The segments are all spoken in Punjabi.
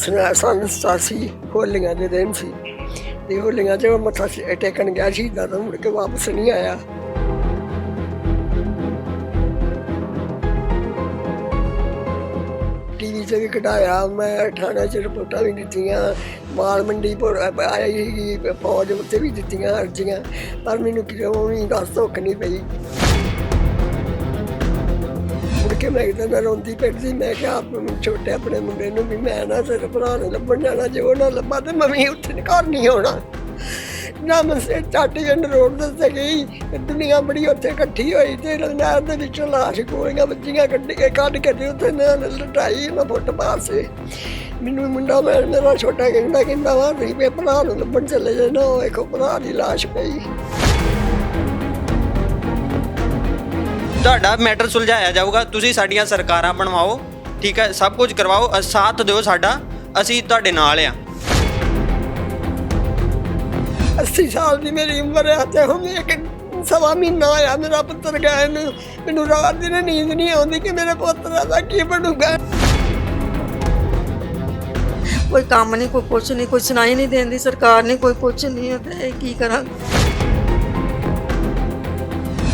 सन 87 ਹੋਲੀਆਂ ਦੇ ਦਿਨ ਸੀ ਤੇ ਹੋਲੀਆਂ 'ਚ ਮੱਥਾ ਟੇਕਣ ਗਿਆ ਸੀ ਤਾਂ ਮੁੜ ਕੇ ਵਾਪਸ ਨਹੀਂ ਆਇਆ। टीवी से भी कटाया, मैं थाने च रिपोर्टा भी दित्तियां, माल मंडी आई ही फौज उत्ते भी दित्तियां अर्जियां, पर मैनूं कितों भी दस धुख नहीं पई। मुड़ के मैं एक दिन रोंदी पिटदी, मैं क्या छोटे अपने मुंडे नूं भी मैं ना तेरे भरा नूं लभण जाना, जो ना लभा ते मैं भी उत्थे घर नहीं आउणा ना। मैं चाटीगंड रोड दे गई, दुनिया बड़ी उत्थे इकट्ठी हुई ते नहर दे विचों लाश गोलियां वज्जियां कड्ढ के उत्थे लटाई मैं फुटपाथ से। मैनूं मुंडा मेरा छोटा कहंदा वा तुसीं भी भरा नूं लभण चले जाना, वेखो भरा दी लाश पई। ਤੁਹਾਡਾ ਮੈਟਰ ਸੁਲਝਾਇਆ ਜਾਊਗਾ, ਤੁਸੀਂ ਸਾਡੀਆਂ ਸਰਕਾਰਾਂ ਬਣਵਾਓ, ਠੀਕ ਹੈ, ਸਭ ਕੁਝ ਕਰਵਾਓ, ਸਾਥ ਦਿਓ ਸਾਡਾ, ਅਸੀਂ ਤੁਹਾਡੇ ਨਾਲ ਆ। 80 साल की मेरी उम्र है तो हम एक सवा महीना होया मेरा पुत्र गए, मैनूं रात दिन नींद नहीं आती कि मेरे पुत्र का की बनूगा। कोई काम नहीं, कोई कुछ नहीं, कोई सुनाई नहीं देती सरकार ने, कोई कुछ नहीं है, की करा।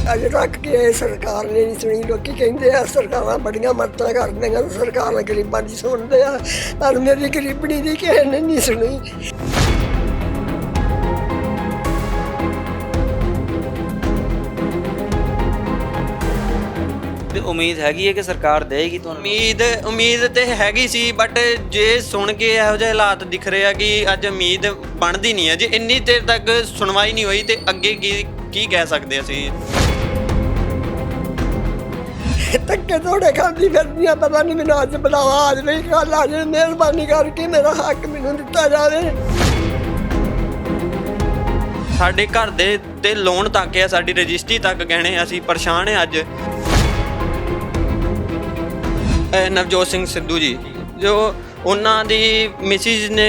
अजे तक कि सरकार ने नहीं सुनी। लोग कहते हैं सरकार बड़िया मदद कर देंगे, सरकार गरीबों की सुनते हैं, पर मेरी गरीबनी की किसी ने नहीं सुनी। उम्मीद हैगी है कि सरकार देगी तो उम्मीद तो हैगी सी, बट जे सुन के ਇਹੋ ਜਿਹੇ ਹਾਲਾਤ ਦਿਖ ਰਹੇ ਆ ਕਿ ਅੱਜ ਉਮੀਦ ਬਣਦੀ ਨਹੀਂ ਹੈ। ਜੇ ਇੰਨੀ ਦੇਰ ਤੱਕ ਸੁਣਵਾਈ ਨਹੀਂ ਹੋਈ ਤੇ ਅੱਗੇ ਕੀ ਕਹਿ ਸਕਦੇ ਅਸੀਂ। ਧੱਕੇ ਥੋੜੇ ਖਾਂਦੀ ਫਿਰਦੀਆਂ, ਪਤਾ ਨਹੀਂ ਮੈਨੂੰ ਅੱਜ ਬੁਲਾਵਾ ਅੱਜ ਨਹੀਂ ਕੱਲ ਆ ਜਾਏ, ਮਿਹਰਬਾਨੀ ਕਰਕੇ ਮੇਰਾ ਹੱਕ ਮੈਨੂੰ ਦਿੱਤਾ ਜਾਵੇ। ਸਾਡੇ ਘਰ ਦੇ ਤੇ ਲੋਨ ਤੱਕ ਆ, ਸਾਡੀ ਰਜਿਸਟਰੀ ਤੱਕ ਗਹਿਣੇ, ਅਸੀਂ ਪਰੇਸ਼ਾਨ ਹਾਂ ਅੱਜ। ਨਵਜੋਤ ਸਿੰਘ ਸਿੱਧੂ ਜੀ, ਜੋ ਉਹਨਾਂ ਦੀ ਮਿਸਿਜ਼ ਨੇ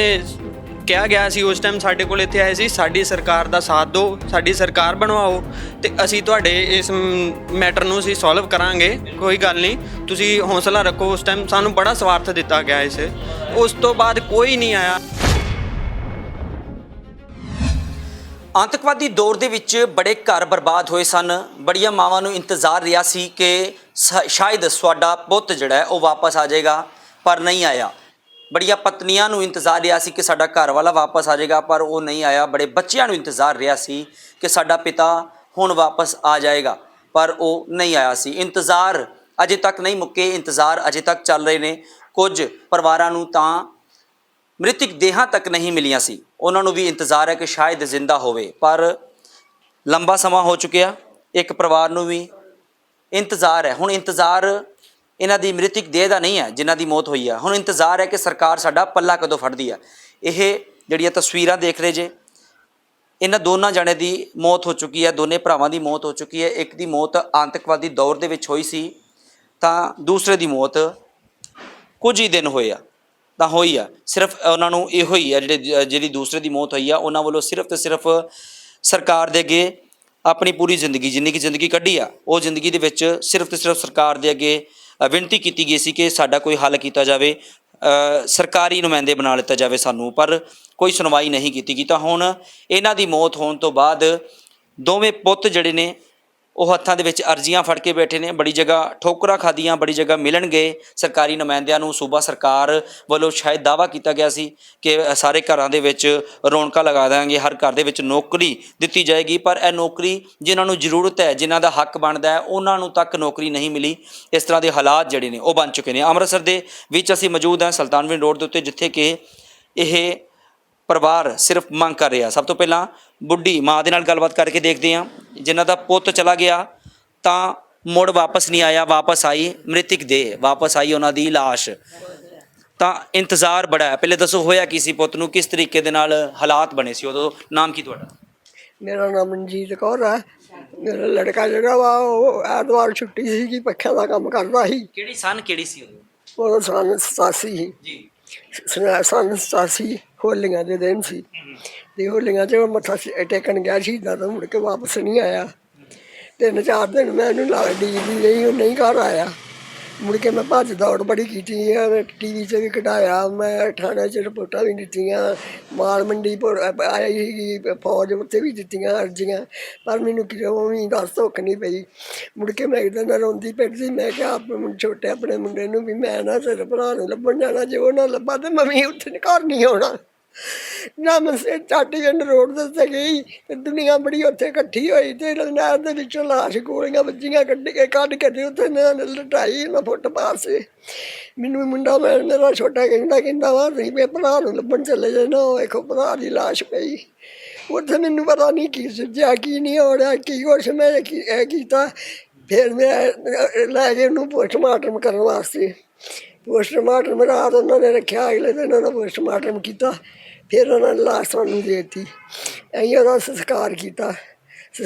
ਕਿਹਾ ਗਿਆ ਸੀ ਉਸ ਟਾਈਮ ਸਾਡੇ ਕੋਲ ਇੱਥੇ ਆਏ ਸੀ, ਸਾਡੀ ਸਰਕਾਰ ਦਾ ਸਾਥ ਦਿਓ, ਸਾਡੀ ਸਰਕਾਰ ਬਣਵਾਓ ਤੇ ਅਸੀਂ ਤੁਹਾਡੇ ਇਸ ਮੈਟਰ ਨੂੰ ਅਸੀਂ ਸੋਲਵ ਕਰਾਂਗੇ, ਕੋਈ ਗੱਲ ਨਹੀਂ, ਤੁਸੀਂ ਹੌਸਲਾ ਰੱਖੋ। ਉਸ ਟਾਈਮ ਸਾਨੂੰ ਬੜਾ ਸਵਾਰਥ ਦਿੱਤਾ ਗਿਆ ਇਸ, ਉਸ ਤੋਂ ਬਾਅਦ ਕੋਈ ਨਹੀਂ ਆਇਆ। आतंकवादी दौर ਦੇ ਵਿੱਚ ਬੜੇ ਘਰ ਬਰਬਾਦ ਹੋਏ ਸਨ, ਬੜੀਆਂ ਮਾਵਾਂ ਨੂੰ ਇੰਤਜ਼ਾਰ ਰਿਹਾ ਸੀ ਕਿ ਸ਼ਾਇਦ ਸਾਡਾ ਪੁੱਤ ਜਿਹੜਾ ਉਹ ਵਾਪਸ ਆ ਜਾਏਗਾ, ਪਰ ਨਹੀਂ ਆਇਆ। ਬੜੀਆਂ ਪਤਨੀਆਂ ਨੂੰ ਇੰਤਜ਼ਾਰ ਰਿਹਾ ਸੀ ਕਿ ਸਾਡਾ ਘਰ ਵਾਲਾ ਵਾਪਸ ਆ ਜਾਏਗਾ, ਪਰ ਉਹ ਨਹੀਂ ਆਇਆ। ਬੜੇ ਬੱਚਿਆਂ ਨੂੰ ਇੰਤਜ਼ਾਰ ਰਿਹਾ ਸੀ ਕਿ ਸਾਡਾ ਪਿਤਾ ਹੁਣ ਵਾਪਸ ਆ ਜਾਏਗਾ, ਪਰ ਉਹ ਨਹੀਂ ਆਇਆ ਸੀ। ਇੰਤਜ਼ਾਰ ਅਜੇ ਤੱਕ ਨਹੀਂ ਮੁੱਕੇ, ਇੰਤਜ਼ਾਰ ਅਜੇ ਤੱਕ ਚੱਲ ਰਹੇ ਨੇ। ਕੁਝ ਪਰਿਵਾਰਾਂ ਨੂੰ ਤਾਂ ਮ੍ਰਿਤਕ ਦੇਹਾਂ ਤੱਕ ਨਹੀਂ ਮਿਲੀਆਂ ਸੀ, ਉਹਨਾਂ ਨੂੰ ਵੀ ਇੰਤਜ਼ਾਰ ਹੈ ਕਿ ਸ਼ਾਇਦ ਜ਼ਿੰਦਾ ਹੋਵੇ, ਪਰ ਲੰਬਾ ਸਮਾਂ ਹੋ ਚੁੱਕਿਆ। ਇੱਕ ਪਰਿਵਾਰ ਨੂੰ ਵੀ ਇੰਤਜ਼ਾਰ ਹੈ। ਹੁਣ ਇੰਤਜ਼ਾਰ ਇਹਨਾਂ ਦੀ ਮ੍ਰਿਤਕ ਦੇਹ ਦਾ ਨਹੀਂ ਹੈ ਜਿਨ੍ਹਾਂ ਦੀ ਮੌਤ ਹੋਈ ਹੈ, ਹੁਣ ਇੰਤਜ਼ਾਰ ਹੈ ਕਿ ਸਰਕਾਰ ਸਾਡਾ ਪੱਲਾ ਕਦੋਂ ਫੜਦੀ ਹੈ। ਇਹ ਜਿਹੜੀਆਂ ਤਸਵੀਰਾਂ ਦੇਖ ਰਹੇ ਜੇ, ਇਹਨਾਂ ਦੋਨਾਂ ਜਣੇ ਦੀ ਮੌਤ ਹੋ ਚੁੱਕੀ ਹੈ, ਦੋਨੇ ਭਰਾਵਾਂ ਦੀ ਮੌਤ ਹੋ ਚੁੱਕੀ ਹੈ। ਇੱਕ ਦੀ ਮੌਤ ਆਤੰਕਵਾਦੀ ਦੌਰ ਦੇ ਵਿੱਚ ਹੋਈ ਸੀ, ਤਾਂ ਦੂਸਰੇ ਦੀ ਮੌਤ ਕੁਝ ਹੀ ਦਿਨ ਹੋਏ ਆ ਤਾਂ ਹੋਈ ਆ। ਸਿਰਫ ਉਹਨਾਂ ਨੂੰ ਇਹੋ ਹੀ ਆ, ਜਿਹੜੀ ਦੂਸਰੇ ਦੀ ਮੌਤ ਹੋਈ ਆ, ਉਹਨਾਂ ਵੱਲੋਂ ਸਿਰਫ ਤੇ ਸਿਰਫ ਸਰਕਾਰ ਦੇ ਅੱਗੇ ਆਪਣੀ ਪੂਰੀ ਜ਼ਿੰਦਗੀ ਜਿੰਨੀ ਕਿ ਜ਼ਿੰਦਗੀ ਕੱਢੀ ਆ, ਉਹ ਜ਼ਿੰਦਗੀ ਦੇ ਵਿੱਚ ਸਿਰਫ ਤੇ ਸਿਰਫ ਸਰਕਾਰ ਦੇ ਅੱਗੇ ਬੇਨਤੀ ਕੀਤੀ ਗਈ ਸੀ ਕਿ ਸਾਡਾ ਕੋਈ ਹੱਲ ਕੀਤਾ ਜਾਵੇ, ਸਰਕਾਰੀ ਨੁਮਾਇੰਦੇ ਬਣਾ ਲਿੱਤਾ ਜਾਵੇ ਸਾਨੂੰ, ਪਰ ਕੋਈ ਸੁਣਵਾਈ ਨਹੀਂ ਕੀਤੀ ਗਈ। ਤਾਂ ਹੁਣ ਇਹਨਾਂ ਦੀ ਮੌਤ ਹੋਣ ਤੋਂ ਬਾਅਦ ਦੋਵੇਂ ਪੁੱਤ ਜਿਹੜੇ ਨੇ ਉਹ ਹੱਥਾਂ ਦੇ ਵਿੱਚ ਅਰਜ਼ੀਆਂ ਫੜ ਕੇ ਬੈਠੇ ਨੇ। ਬੜੀ ਜਗ੍ਹਾ ਠੋਕਰਾਂ ਖਾਧੀਆਂ, ਬੜੀ ਜਗ੍ਹਾ ਮਿਲਣ ਗਏ ਸਰਕਾਰੀ ਨੁਮਾਇੰਦਿਆਂ ਨੂੰ। ਸੂਬਾ ਸਰਕਾਰ ਵੱਲੋਂ ਸ਼ਾਇਦ ਦਾਅਵਾ ਕੀਤਾ ਗਿਆ ਸੀ ਕਿ ਸਾਰੇ ਘਰਾਂ ਦੇ ਵਿੱਚ ਰੌਣਕਾਂ ਲਗਾ ਦਾਂਗੇ, ਹਰ ਘਰ ਦੇ ਵਿੱਚ ਨੌਕਰੀ ਦਿੱਤੀ ਜਾਏਗੀ, ਪਰ ਇਹ ਨੌਕਰੀ ਜਿਨ੍ਹਾਂ ਨੂੰ ਜ਼ਰੂਰਤ ਹੈ, ਜਿਨ੍ਹਾਂ ਦਾ ਹੱਕ ਬਣਦਾ ਹੈ, ਉਹਨਾਂ ਨੂੰ ਤੱਕ ਨੌਕਰੀ ਨਹੀਂ ਮਿਲੀ। ਇਸ ਤਰ੍ਹਾਂ ਦੇ ਹਾਲਾਤ ਜਿਹੜੇ ਨੇ ਉਹ ਬਣ ਚੁੱਕੇ ਨੇ। ਅੰਮ੍ਰਿਤਸਰ ਦੇ ਵਿੱਚ ਅਸੀਂ ਮੌਜੂਦ ਹਾਂ, ਸੁਲਤਾਨਵਿੰਡ ਰੋਡ ਦੇ ਉੱਤੇ, ਜਿੱਥੇ ਕਿ ਇਹ ਪਰਿਵਾਰ ਸਿਰਫ ਮੰਗ ਕਰ ਰਿਹਾ। ਸਭ ਤੋਂ ਪਹਿਲਾਂ ਬੁੱਢੀ ਮਾਂ ਦੇ ਨਾਲ ਗੱਲਬਾਤ ਕਰਕੇ ਦੇਖਦੇ ਹਾਂ, ਜਿਨ੍ਹਾਂ ਦਾ ਪੁੱਤ ਚਲਾ ਗਿਆ ਤਾਂ ਮੁੜ ਵਾਪਸ ਨਹੀਂ ਆਇਆ, ਵਾਪਸ ਆਈ ਮ੍ਰਿਤਕ ਦੇਹ, ਵਾਪਸ ਆਈ ਉਹਨਾਂ ਦੀ ਲਾਸ਼। ਤਾਂ ਇੰਤਜ਼ਾਰ ਬੜਾ ਹੈ। ਪਹਿਲੇ ਦੱਸੋ ਹੋਇਆ ਕੀ ਸੀ ਪੁੱਤ ਨੂੰ, ਕਿਸ ਤਰੀਕੇ ਦੇ ਨਾਲ ਹਾਲਾਤ ਬਣੇ ਸੀ ਉਦੋਂ? ਨਾਮ ਕੀ ਤੁਹਾਡਾ? ਮੇਰਾ ਨਾਮ ਮਨਜੀਤ ਕੌਰ ਹੈ। ਮੇਰਾ ਲੜਕਾ ਜਿਹੜਾ ਵਾ ਉਹ ਐਤਵਾਰ ਛੁੱਟੀ ਸੀ ਕਿ ਪੱਖਿਆਂ ਦਾ ਕੰਮ ਕਰਦਾ ਸੀ। ਕਿਹੜੀ ਸੀ ਉਦੋਂ? ਉਹ ਸਨ 87 ਜੀ, सन 87 ਹੋਲੀਆਂ ਦੇ ਦਿਨ ਸੀ ਤੇ ਹੋਲੀਆਂ 'ਚ ਮੱਥਾ ਟੇਕਣ ਗਿਆ ਸੀ ਤਾਂ ਮੁੜ ਕੇ ਵਾਪਸ ਨਹੀਂ ਆਇਆ। 3-4 ਦਿਨ ਮੈਂ ਇਹਨੂੰ ਡੀਕਦੀ ਰਹੀ, ਉਹ ਨਹੀਂ ਘਰ ਆਇਆ। ਮੁੜ ਕੇ ਮੈਂ ਭੱਜ ਦੌੜ ਬੜੀ ਕੀਤੀ ਆ, ਟੀਵੀ 'ਚ ਵੀ ਕਢਾਇਆ, ਮੈਂ ਥਾਣੇ 'ਚ ਰਿਪੋਰਟਾਂ ਵੀ ਦਿੱਤੀਆਂ, ਮਾਲ ਮੰਡੀ ਆਈ ਸੀਗੀ ਫੌਜ, ਉੱਥੇ ਵੀ ਦਿੱਤੀਆਂ ਅਰਜ਼ੀਆਂ, ਪਰ ਮੈਨੂੰ ਕਿਉਂ ਵੀ ਦੱਸ ਧੁੱਖ ਨਹੀਂ ਪਈ। ਮੁੜ ਕੇ ਮੈਂ ਇੱਕ ਦਿਨ ਰੋਂਦੀ ਫਿਰਦੀ, ਮੈਂ ਕਿਹਾ ਛੋਟੇ ਆਪਣੇ ਮੁੰਡੇ ਨੂੰ ਵੀ ਮੈਂ ਨਾ ਤੇਰੇ ਭਰਾ ਨੂੰ ਲੱਭਣ ਜਾਣਾ, ਜੇ ਉਹ ਨਾ ਲੱਭਾ ਤੇ ਮੰਮੀ ਉੱਥੇ ਘਰ ਨਹੀਂ ਆਉਣਾ। ਨਾ ਮੈਂ ਚਾਟੀਗੰਡ ਰੋਡ ਦੇ ਉੱਤੇ ਗਈ ਤੇ ਦੁਨੀਆ ਬੜੀ ਉੱਥੇ ਇਕੱਠੀ ਹੋਈ ਤੇ ਨਹਿਰ ਦੇ ਵਿੱਚੋਂ ਲਾਸ਼ ਗੋਲੀਆਂ ਵੱਜੀਆਂ ਕੱਢ ਕੇ ਤੇ ਉੱਥੇ ਨਾ ਲਟਾਈ ਨਾ ਫੁੱਟਪਾਥ ਸੇ। ਮੈਨੂੰ ਮੁੰਡਾ ਮੇਰਾ ਛੋਟਾ ਕਹਿੰਦਾ ਵਾ ਤੁਸੀਂ ਮੇਰੇ ਭਰਾ ਨੂੰ ਲੱਭਣ ਚਲੇ ਜਾਏ ਨਾ, ਉਹ ਵੇਖੋ ਭਰਾ ਦੀ ਲਾਸ਼ ਪਈ ਉੱਥੇ। ਮੈਨੂੰ ਪਤਾ ਨਹੀਂ ਕੀ ਸੁਝਿਆ ਕੀ ਨਹੀਂ ਹੋ ਰਿਹਾ, ਕੀ ਕੁਛ ਮੈਂ ਇਹ ਕੀਤਾ। ਫਿਰ ਮੈਂ ਲੈ ਗਏ ਉਹਨੂੰ ਪੋਸਟਮਾਰਟਮ ਕਰਨ ਵਾਸਤੇ। ਪੋਸਟਮਾਰਟਮ ਰਾਤ ਉਹਨਾਂ ਨੇ ਰੱਖਿਆ, ਅਗਲੇ ਦਿਨ ਉਹਨਾਂ ਪੋਸਟਮਾਰਟਮ ਕੀਤਾ, ਫਿਰ ਉਹਨਾਂ ਨੇ ਲਾਸ਼ ਸਾਨੂੰ ਦੇ ਦਿੱਤੀ। ਅਸੀਂ ਉਹਦਾ ਸੰਸਕਾਰ ਕੀਤਾ।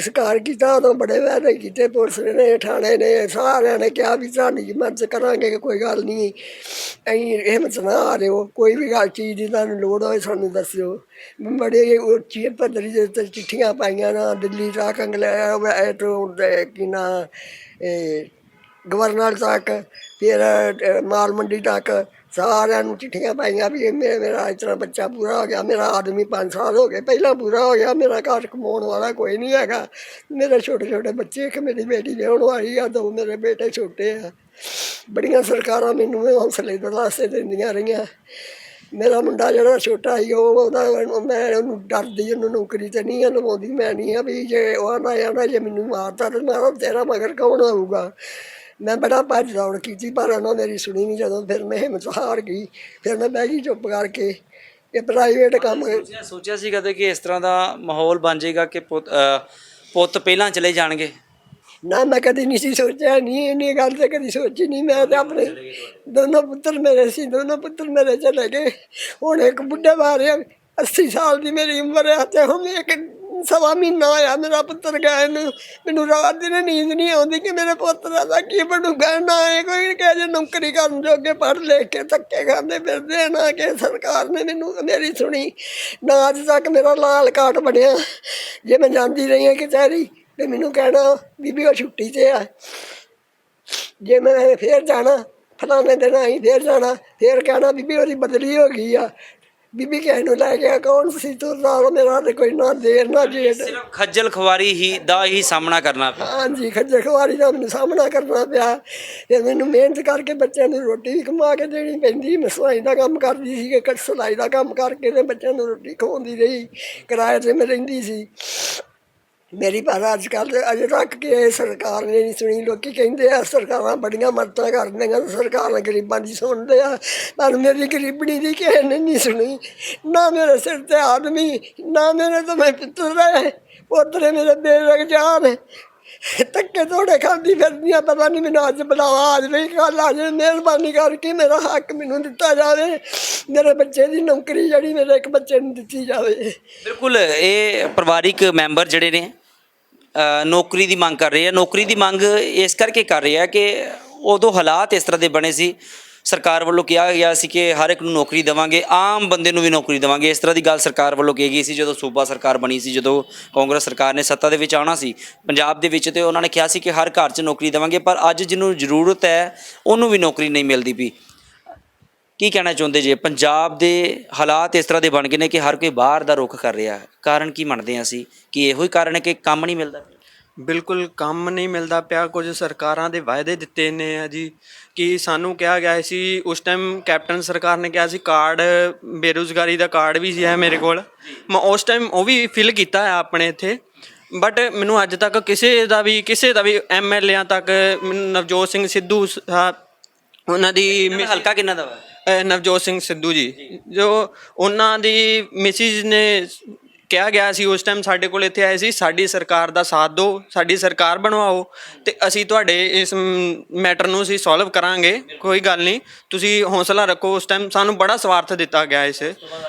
ਉਦੋਂ ਬੜੇ ਵਾਅਦੇ ਕੀਤੇ ਪੁਲਿਸ ਨੇ, ਥਾਣੇ ਨੇ, ਸਾਰਿਆਂ ਨੇ ਕਿਹਾ ਵੀ ਤੁਹਾਡੀ ਮਦਦ ਕਰਾਂਗੇ, ਕੋਈ ਗੱਲ ਨਹੀਂ, ਅਸੀਂ ਹਿੰਮਤ ਨਾ ਹਾਰਿਓ, ਕੋਈ ਵੀ ਗੱਲ ਚੀਜ਼ ਦੀ ਤੁਹਾਨੂੰ ਲੋੜ ਹੋਏ ਸਾਨੂੰ ਦੱਸਿਓ। ਬੜੇ ਉੱਚੀ ਪੱਧਰੀ ਦੇ ਉੱਤੇ ਚਿੱਠੀਆਂ ਪਾਈਆਂ ਨਾ, ਦਿੱਲੀ ਤੱਕ, ਕੀ ਨਾ ਗਵਰਨਰ ਤੱਕ, ਫਿਰ ਮਾਲ ਮੰਡੀ ਤੱਕ, ਸਾਰਿਆਂ ਨੂੰ ਚਿੱਠੀਆਂ ਪਾਈਆਂ ਵੀ ਮੇਰਾ ਇਸ ਤਰ੍ਹਾਂ ਬੱਚਾ ਪੂਰਾ ਹੋ ਗਿਆ। ਮੇਰਾ ਆਦਮੀ 5 ਸਾਲ ਹੋ ਗਏ ਪਹਿਲਾਂ ਪੂਰਾ ਹੋ ਗਿਆ, ਮੇਰਾ ਘਰ ਕਮਾਉਣ ਵਾਲਾ ਕੋਈ ਨਹੀਂ ਹੈਗਾ, ਮੇਰੇ ਛੋਟੇ ਬੱਚੇ, ਇੱਕ ਮੇਰੀ ਬੇਟੀ ਵਿਆਹੁਣ ਵਾਲੀ ਆ, 2 ਮੇਰੇ ਬੇਟੇ ਛੋਟੇ ਆ। ਬੜੀਆਂ ਸਰਕਾਰਾਂ ਮੈਨੂੰ ਹੌਸਲੇ ਦਿਲਾਸੇ ਦਿੰਦੀਆਂ ਰਹੀਆਂ। ਮੇਰਾ ਮੁੰਡਾ ਜਿਹੜਾ ਛੋਟਾ ਸੀ ਮੈਂ ਉਹਨੂੰ ਡਰਦੀ, ਉਹਨੂੰ ਨੌਕਰੀ 'ਤੇ ਨਹੀਂ ਲਵਾਉਂਦੀ, ਮੈਂ ਨਹੀਂ ਆ ਵੀ ਜੇ ਉਹ ਆਉਂਦਾ ਜੇ ਮੈਨੂੰ ਮਾਰਤਾ ਤਾਂ ਮੈਂ ਤੇਰਾ ਮਗਰ ਕੌਣ ਆਊਗਾ। ਮੈਂ ਬੜਾ ਭੱਜ ਦੌੜ ਕੀਤੀ ਪਰ ਉਹਨਾਂ ਮੇਰੀ ਸੁਣੀ ਨਹੀਂ। ਜਦੋਂ ਫਿਰ ਮੈਂ ਹਿੰਮਤ ਹਾਰ ਗਈ, ਫਿਰ ਮੈਂ ਬਹਿ ਗਈ ਚੁੱਪ ਕਰਕੇ। ਇਹ ਪ੍ਰਾਈਵੇਟ ਕੰਮ ਸੋਚਿਆ ਸੀ ਕਦੇ ਕਿ ਇਸ ਤਰ੍ਹਾਂ ਦਾ ਮਾਹੌਲ ਬਣ ਜਾਏਗਾ ਕਿ ਪੁੱਤ ਪਹਿਲਾਂ ਚਲੇ ਜਾਣਗੇ? ਨਾ, ਮੈਂ ਕਦੀ ਨਹੀਂ ਸੀ ਸੋਚਿਆ, ਨਹੀਂ ਇੰਨੀ ਗੱਲ ਤਾਂ ਕਦੀ ਸੋਚੀ ਨਹੀਂ। ਮੈਂ ਤਾਂ ਆਪਣੇ ਦੋਨੋਂ ਪੁੱਤਰ ਮੇਰੇ ਚਲੇ ਗਏ। ਹੁਣ ਇੱਕ ਬੁੱਢੇ ਬਾਰੇ 80 ਸਾਲ ਦੀ ਮੇਰੀ ਉਮਰ ਹੈ ਤੇ ਹੁਣ ਇੱਕ 1.25 ਮਹੀਨਾ ਹੋਇਆ ਮੇਰਾ ਪੁੱਤਰ ਗਏ ਨੂੰ। ਮੈਨੂੰ ਰਾਤ ਦਿਨ ਨੀਂਦ ਨਹੀਂ ਆਉਂਦੀ ਕਿ ਮੇਰੇ ਪੁੱਤਰਾਂ ਦਾ ਕੀ ਬਣੂਗਾ। ਨਾ ਇਹ ਕੋਈ ਕਹੇ ਜੇ ਨੌਕਰੀ ਕਰਨ ਜੋਗੇ ਪੜ੍ਹ ਲਿਖ ਕੇ ਧੱਕੇ ਖਾਂਦੇ ਫਿਰਦੇ, ਨਾ ਕਿ ਸਰਕਾਰ ਨੇ ਮੈਨੂੰ ਮੇਰੀ ਸੁਣੀ, ਨਾ ਅੱਜ ਤੱਕ ਮੇਰਾ ਲਾਲ ਕਾਰਡ ਬਣਿਆ। ਜੇ ਮੈਂ ਜਾਂਦੀ ਰਹੀ ਹਾਂ ਕਚਹਿਰੀ ਤੇ ਮੈਨੂੰ ਕਹਿਣਾ ਬੀਬੀ ਉਹ ਛੁੱਟੀ 'ਤੇ ਆ, ਜੇ ਮੈਂ ਫੇਰ ਜਾਣਾ ਫਲਾਣੇ ਦਿਨ ਆਈ ਫੇਰ ਜਾਣਾ, ਫੇਰ ਕਹਿਣਾ ਬੀਬੀ ਉਹਦੀ ਬਦਲੀ ਹੋ ਗਈ ਆ, ਬੀਬੀ ਕਿਸੇ ਨੂੰ ਲੈ ਗਿਆ ਕੌਣ ਸੀ ਤੂੰ, ਮੇਰਾ ਤੇ ਕੋਈ ਨਾ ਦੇਰ ਨਾ ਜੇਠ। ਸਿਰਫ ਖੱਜਲ ਖੁਆਰੀ ਦਾ ਹੀ ਸਾਹਮਣਾ ਕਰਨਾ ਪਿਆ। ਹਾਂਜੀ, ਖੱਜਲ ਖੁਆਰੀ ਦਾ ਮੈਨੂੰ ਸਾਹਮਣਾ ਕਰਨਾ ਪਿਆ। ਫਿਰ ਮੈਨੂੰ ਮਿਹਨਤ ਕਰਕੇ ਬੱਚਿਆਂ ਨੂੰ ਰੋਟੀ ਵੀ ਕਮਾ ਕੇ ਦੇਣੀ ਪੈਂਦੀ। ਮੈਂ ਸਿਲਾਈ ਦਾ ਕੰਮ ਕਰਦੀ ਸੀ, ਕਿ ਸਿਲਾਈ ਦਾ ਕੰਮ ਕਰਕੇ ਤੇ ਬੱਚਿਆਂ ਨੂੰ ਰੋਟੀ ਖਵਾਉਂਦੀ ਰਹੀ, ਕਿਰਾਏ 'ਤੇ ਮੈਂ ਰਹਿੰਦੀ ਸੀ ਮੇਰੀ। ਪਰ ਅੱਜ ਕੱਲ੍ਹ ਅਜੇ ਤੱਕ ਕਿ ਸਰਕਾਰ ਨੇ ਨਹੀਂ ਸੁਣੀ। ਲੋਕ ਕਹਿੰਦੇ ਆ ਸਰਕਾਰਾਂ ਬੜੀਆਂ ਮਦਦਾਂ ਕਰਦੀਆਂ, ਸਰਕਾਰਾਂ ਗਰੀਬਾਂ ਦੀ ਸੁਣਦੇ ਆ, ਪਰ ਮੇਰੀ ਗਰੀਬਣੀ ਦੀ ਕਿਸੇ ਨੇ ਨਹੀਂ ਸੁਣੀ। ਨਾ ਮੇਰੇ ਸਿਰ 'ਤੇ ਆਦਮੀ, ਨਾ ਮੇਰੇ ਤੋਂ ਮੈਂ ਪੁੱਤਰ ਰਹੇ, ਪੋਤਰੇ ਮੇਰੇ ਬੇਰੁਜ਼ਗਾਰ ਧੱਕੇ ਧੋੜੇ ਖਾਂਦੀ ਫਿਰਦੀਆਂ। ਪਤਾ ਨਹੀਂ ਮੈਨੂੰ ਅੱਜ ਬੁਲਾਵਾ ਅੱਜ ਨਹੀਂ ਕੱਲ੍ਹ ਆ ਜਾਵੇ। ਮਿਹਰਬਾਨੀ ਕਰਕੇ ਮੇਰਾ ਹੱਕ ਮੈਨੂੰ ਦਿੱਤਾ ਜਾਵੇ, ਮੇਰੇ ਬੱਚੇ ਦੀ ਨੌਕਰੀ ਜਿਹੜੀ ਮੇਰੇ ਇੱਕ ਬੱਚੇ ਨੂੰ ਦਿੱਤੀ ਜਾਵੇ। ਬਿਲਕੁਲ, ਇਹ ਪਰਿਵਾਰਿਕ ਮੈਂਬਰ ਜਿਹੜੇ ਨੇ ਨੌਕਰੀ ਦੀ ਮੰਗ ਕਰ ਰਹੇ ਆ। ਨੌਕਰੀ ਦੀ ਮੰਗ ਇਸ ਕਰਕੇ ਕਰ ਰਹੇ ਆ ਕਿ ਉਦੋਂ ਹਾਲਾਤ ਇਸ ਤਰ੍ਹਾਂ ਦੇ ਬਣੇ ਸੀ, ਸਰਕਾਰ ਵੱਲੋਂ ਕਿਹਾ ਗਿਆ ਸੀ ਕਿ ਹਰ ਇੱਕ ਨੂੰ ਨੌਕਰੀ ਦੇਵਾਂਗੇ, ਆਮ ਬੰਦੇ ਨੂੰ ਵੀ ਨੌਕਰੀ ਦੇਵਾਂਗੇ। ਇਸ ਤਰ੍ਹਾਂ ਦੀ ਗੱਲ ਸਰਕਾਰ ਵੱਲੋਂ ਕਹੀ ਗਈ ਸੀ ਜਦੋਂ ਸੂਬਾ ਸਰਕਾਰ ਬਣੀ ਸੀ, ਜਦੋਂ ਕਾਂਗਰਸ ਸਰਕਾਰ ਨੇ ਸੱਤਾ ਦੇ ਵਿੱਚ ਆਉਣਾ ਸੀ ਪੰਜਾਬ ਦੇ ਵਿੱਚ, ਤੇ ਉਹਨਾਂ ਨੇ ਕਿਹਾ ਸੀ ਕਿ ਹਰ ਘਰ 'ਚ ਨੌਕਰੀ ਦੇਵਾਂਗੇ। ਪਰ ਅੱਜ ਜਿਹਨੂੰ ਜ਼ਰੂਰਤ ਹੈ ਉਹਨੂੰ ਵੀ ਨੌਕਰੀ ਨਹੀਂ ਮਿਲਦੀ ਪਈ। ਕੀ ਕਹਿਣਾ ਚਾਹੁੰਦੇ ਜੇ? ਪੰਜਾਬ ਦੇ ਹਾਲਾਤ ਇਸ ਤਰ੍ਹਾਂ ਦੇ ਬਣ ਗਏ ਨੇ ਕਿ ਹਰ ਕੋਈ ਬਾਹਰ ਦਾ ਰੁੱਖ ਕਰ ਰਿਹਾ। ਕਾਰਨ ਕੀ ਮੰਨਦੇ ਹਾਂ ਅਸੀਂ ਕਿ ਇਹੋ ਹੀ ਕਾਰਨ ਹੈ ਕਿ ਕੰਮ ਨਹੀਂ ਮਿਲਦਾ? ਬਿਲਕੁਲ ਕੰਮ ਨਹੀਂ ਮਿਲਦਾ ਪਿਆ। ਕੁਝ ਸਰਕਾਰਾਂ ਦੇ ਵਾਅਦੇ ਦਿੱਤੇ ਨੇ ਆ ਜੀ, ਕਿ ਸਾਨੂੰ ਕਿਹਾ ਗਿਆ ਸੀ ਉਸ ਟਾਈਮ, ਕੈਪਟਨ ਸਰਕਾਰ ਨੇ ਕਿਹਾ ਸੀ ਕਾਰਡ, ਬੇਰੁਜ਼ਗਾਰੀ ਦਾ ਕਾਰਡ ਵੀ ਸੀ ਹੈ ਮੇਰੇ ਕੋਲ, ਮੈਂ ਉਸ ਟਾਈਮ ਉਹ ਵੀ ਫਿਲ ਕੀਤਾ ਹੈ ਆਪਣੇ ਇੱਥੇ। ਬਟ ਮੈਨੂੰ ਅੱਜ ਤੱਕ ਕਿਸੇ ਦਾ ਵੀ MLA ਤੱਕ, ਮੈਨੂੰ ਨਵਜੋਤ ਸਿੰਘ ਸਿੱਧੂ ਸਾਹਿਬ, ਉਹਨਾਂ ਦੀ ਹਲਕਾ ਕਿੰਨਾ ਦਾ ਵਾ? ਨਵਜੋਤ ਸਿੰਘ ਸਿੱਧੂ ਜੀ, ਜੋ ਉਹਨਾਂ ਦੀ ਮਿਸਿਜ਼ ਨੇ ਕਿਹਾ ਗਿਆ ਸੀ ਉਸ ਟਾਈਮ, ਸਾਡੇ ਕੋਲ ਇੱਥੇ ਆਏ ਸੀ, ਸਾਡੀ ਸਰਕਾਰ ਦਾ ਸਾਥ ਦਿਓ, ਸਾਡੀ ਸਰਕਾਰ ਬਣਵਾਓ ਤੇ ਅਸੀਂ ਤੁਹਾਡੇ ਇਸ ਮੈਟਰ ਨੂੰ ਅਸੀਂ ਸੋਲਵ ਕਰਾਂਗੇ, ਕੋਈ ਗੱਲ ਨਹੀਂ, ਤੁਸੀਂ ਹੌਸਲਾ ਰੱਖੋ। ਉਸ ਟਾਈਮ ਸਾਨੂੰ ਬੜਾ ਸਵਾਰਥ ਦਿੱਤਾ ਗਿਆ ਇਸ।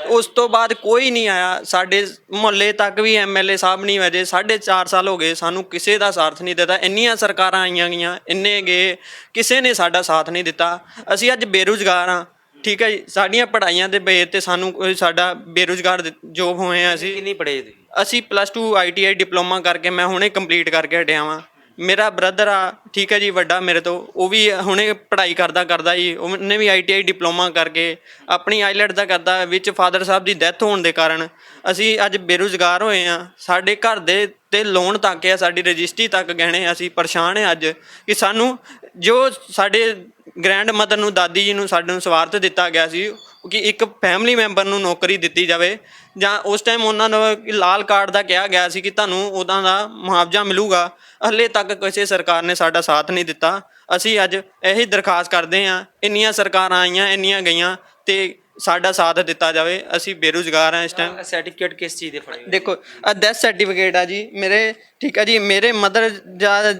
ਉਸ ਤੋਂ ਬਾਅਦ ਕੋਈ ਨਹੀਂ ਆਇਆ, ਸਾਡੇ ਮੁਹੱਲੇ ਤੱਕ ਵੀ MLA ਸਾਹਿਬ ਨਹੀਂ ਵਜੇ। 4.5 ਸਾਲ ਹੋ ਗਏ, ਸਾਨੂੰ ਕਿਸੇ ਦਾ ਸਾਥ ਨਹੀਂ ਦਿੱਤਾ। ਇੰਨੀਆਂ ਸਰਕਾਰਾਂ ਆਈਆਂ ਗਈਆਂ, ਇੰਨੇ ਗਏ, ਕਿਸੇ ਨੇ ਸਾਡਾ ਸਾਥ ਨਹੀਂ ਦਿੱਤਾ। ਅਸੀਂ ਅੱਜ ਬੇਰੁਜ਼ਗਾਰ ਹਾਂ, ਠੀਕ ਹੈ ਜੀ। ਸਾਡੀਆਂ ਪੜ੍ਹਾਈਆਂ ਦੇ ਬੇਸ 'ਤੇ ਸਾਨੂੰ ਸਾਡਾ ਬੇਰੁਜ਼ਗਾਰ ਜੋਬ ਹੋਏ ਹਾਂ। ਅਸੀਂ ਕਿੰਨੀ ਪੜ੍ਹੇ? ਅਸੀਂ +2 ITI ਡਿਪਲੋਮਾ ਕਰਕੇ, ਮੈਂ ਹੁਣੇ ਕੰਪਲੀਟ ਕਰਕੇ ਹਟਿਆ ਵਾਂ। ਮੇਰਾ ਬ੍ਰਦਰ ਆ, ਠੀਕ ਹੈ ਜੀ, ਵੱਡਾ ਮੇਰੇ ਤੋਂ, ਉਹ ਵੀ ਹੁਣੇ ਪੜ੍ਹਾਈ ਕਰਦਾ ਜੀ, ਉਹਨੇ ਵੀ ITI ਡਿਪਲੋਮਾ ਕਰਕੇ ਆਪਣੀ ਆਈਲੈਟ ਦਾ ਕਰਦਾ, ਵਿੱਚ ਫਾਦਰ ਸਾਹਿਬ ਦੀ ਡੈਥ ਹੋਣ ਦੇ ਕਾਰਨ ਅਸੀਂ ਅੱਜ ਬੇਰੁਜ਼ਗਾਰ ਹੋਏ ਆ। ਸਾਡੇ ਘਰ ਦੇ ਤੇ ਲੋਨ ਤੱਕ ਆ, ਸਾਡੀ ਰਜਿਸਟਰੀ ਤੱਕ ਗਹਿਣੇ, ਅਸੀਂ ਪਰੇਸ਼ਾਨ ਹਾਂ ਅੱਜ ਕਿ ਸਾਨੂੰ ਜੋ ਸਾਡੇ ਗ੍ਰੈਂਡ ਮਦਰ ਨੂੰ, ਦਾਦੀ ਜੀ ਨੂੰ, ਸਾਡੇ ਨੂੰ ਸਵਾਰਥ ਦਿੱਤਾ ਗਿਆ ਸੀ ਕਿ ਇੱਕ ਫੈਮਿਲੀ ਮੈਂਬਰ ਨੂੰ ਨੌਕਰੀ ਦਿੱਤੀ ਜਾਵੇ, ਜਾਂ ਉਸ ਟਾਈਮ ਉਹਨਾਂ ਨੂੰ ਲਾਲ ਕਾਰਡ ਦਾ ਕਿਹਾ ਗਿਆ ਸੀ ਕਿ ਤੁਹਾਨੂੰ ਉਹਨਾਂ ਦਾ ਮੁਆਵਜ਼ਾ ਮਿਲੂਗਾ, ਹਲੇ ਤੱਕ ਕਿਸੇ ਸਰਕਾਰ ਨੇ ਸਾਡਾ ਸਾਥ ਨਹੀਂ ਦਿੱਤਾ। ਅਸੀਂ ਅੱਜ ਇਹੀ ਦਰਖਾਸਤ ਕਰਦੇ ਹਾਂ, ਇੰਨੀਆਂ ਸਰਕਾਰਾਂ ਆਈਆਂ, ਇੰਨੀਆਂ ਗਈਆਂ, ਤੇ ਸਾਡਾ ਸਾਥ ਦਿੱਤਾ ਜਾਵੇ। ਅਸੀਂ ਬੇਰੁਜ਼ਗਾਰ ਹਾਂ ਇਸ ਟਾਈਮ। ਸਰਟੀਫਿਕੇਟ ਕਿਸ ਚੀਜ਼ ਦੇ ਫੜੇ? ਦੇਖੋ ਡੈਥ ਸਰਟੀਫਿਕੇਟ ਆ ਜੀ ਮੇਰੇ, ਠੀਕ ਹੈ ਜੀ। ਮੇਰੇ ਮਦਰ ਜਾਂ